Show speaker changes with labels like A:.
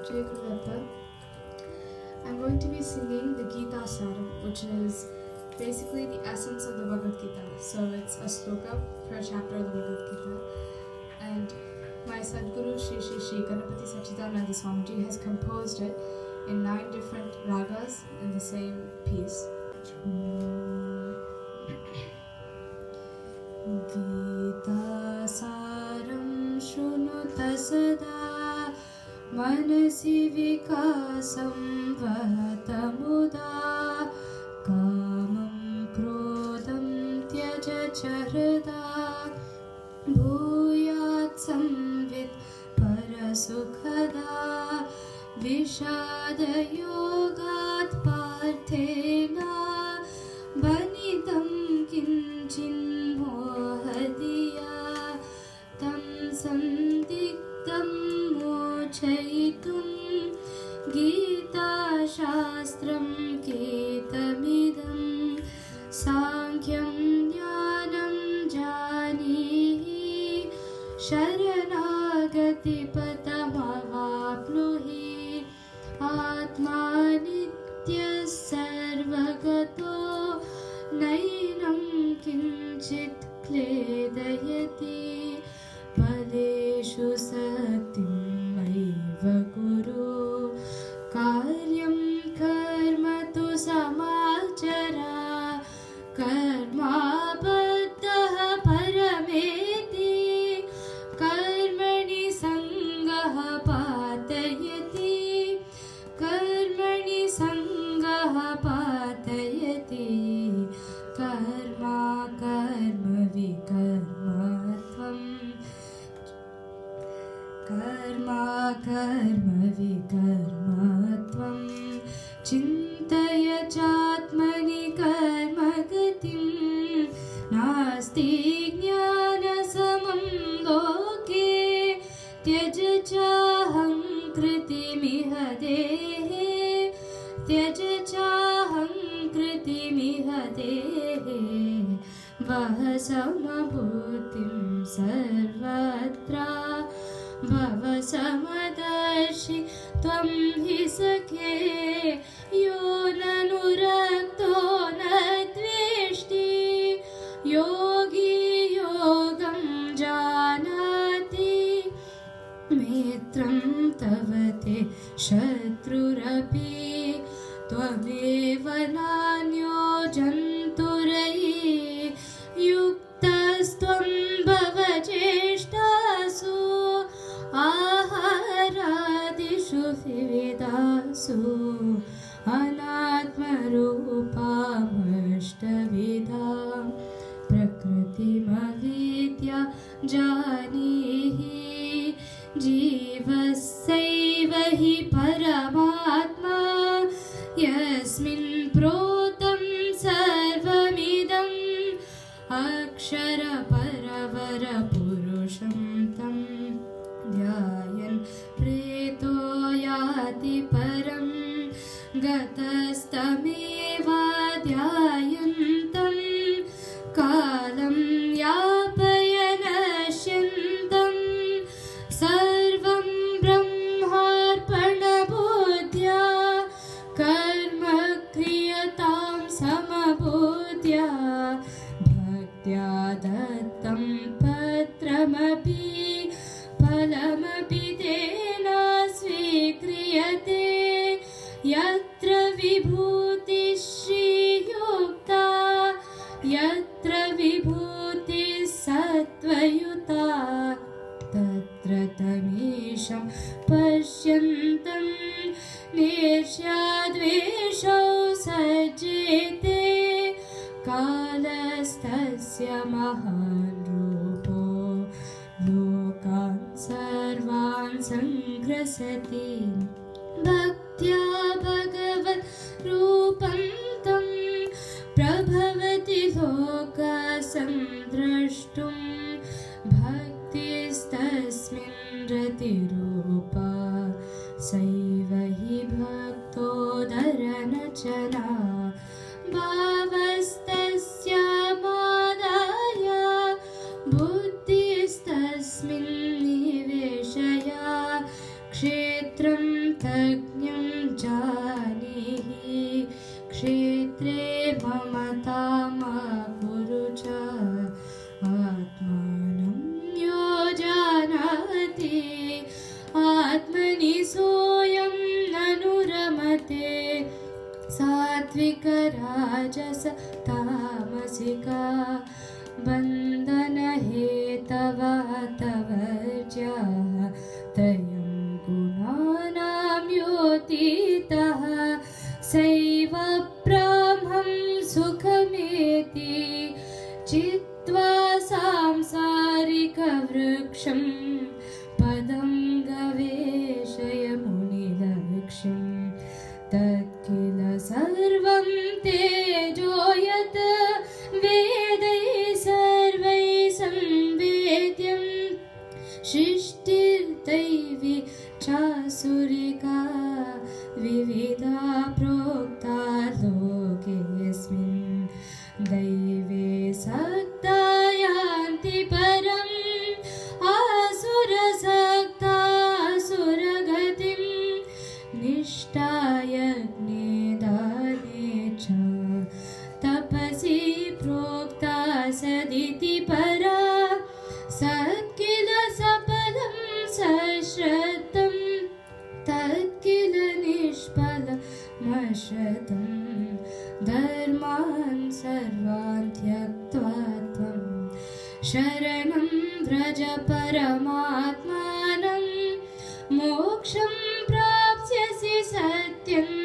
A: Jai Gurudatta. I'm going to be singing the Gita Saram, which is basically the essence of the Bhagavad Gita. So it's a sloka for a chapter of the Bhagavad Gita. And my Sadguru Shri Shri Shri Ganapati Sachidananda Swamiji has composed it in 9 different ragas in the same piece. Gita Saram Shrunutta Sada Manasi Vikasam Vatamuda Kamam Krodam Tyaja Charada Bhuyat Samvit Parasukhada Vishada Yogat Parthena Vanidam Kinchin Mohadiya Tam Sandigdam Mochaitum Gita Shastram Ketamidam Sankyam Jnanam Janihi Sharanagati Patamavapnuhi Atma Nitya Sarvagato Nainam Kinchit Kledayati Padeshu Satim Maiva Guru Karyam Karma Tu Samachara Karma Baddha Parameti Karmani Sangaha Patayati Karmani Sangaha Patayati Karma Karma Vikarmatvam Karma Karma Vikarmatvam Chintaya Chatmani Karma Gatim Nasti Jnana Samam Loke Tyaja Chaham Kritimiha Dehe Tyaja Chaham Kritimiha Dehe Vahasamabhutim Sarvatra Bhava Samadarshi Tvam hi sakhe Yo nanurakto nadveshti Yogi yogam janati Mitram tavate shatrurapi Tvameva nanyo janturayi Yuktastam bhava cheshtasu Aharadishu vividasu Anatma rupam ashtavidam Prakriti mavidya janihi Jivasaiva hi paramatma Yasmin protam sarvamidam Akshara paravara purusham tam Dhyayan preto yati param Gatastameva dhyayantam Kalam yapayanashyantam Sarvam brahmarpana bodhya Karma kriyatam samabodhya Bhaktya dattam patramapi Phalamapi tena svikriyate Yatra vibhuti shri yukta Yatra vibhuti sattvayuta Tatra tamisham pashyantam Nirshadveshau sajjete Kalastasya mahan rupo Lokan sarvan sangrasati Bhaktya bhagavat rupam tam Prabhavati loka sandrashtum Bhaktistasmin rati rupa Saiva hi bhakto dharanachana Bhavastasya madaya Buddhistasmin niveshaya kshetram तज्ञं जानीहि क्षेत्रे ममतां मा कुरु च आत्मानं यो जानाति आत्मनि सोऽयं ननु रमते सात्विकराजस तामसिका बन्धनहेतवा तवर्ज्याः त्रयं गुणानां योतीतः सैव ब्राह्मं सुखमेति चित्वा सांसारिकवृक्षं पदं गवेषय मुनिलक्ष्यं तत्किल सर्वं तेजो यत् वेदैः सर्वैः संवेद्यं सृष्टिर्दैवी चासुरिका विविधा प्रोक्ता लोकेऽस्मिन् दैवे सक्ता यान्ति परम् आसुरसक्ता असुरगतिं निष्ठा यज्ञे दाने च तपसि प्रोक्ता सदिति परा सत्किल सपदं सश्रद्धं तत्किल निष्फलमश्रद्धं धर्मान् सर्वान् त्यक्त्वा त्वं शरणं व्रज परमात्मानं मोक्षं प्राप्स्यसि सत्यम्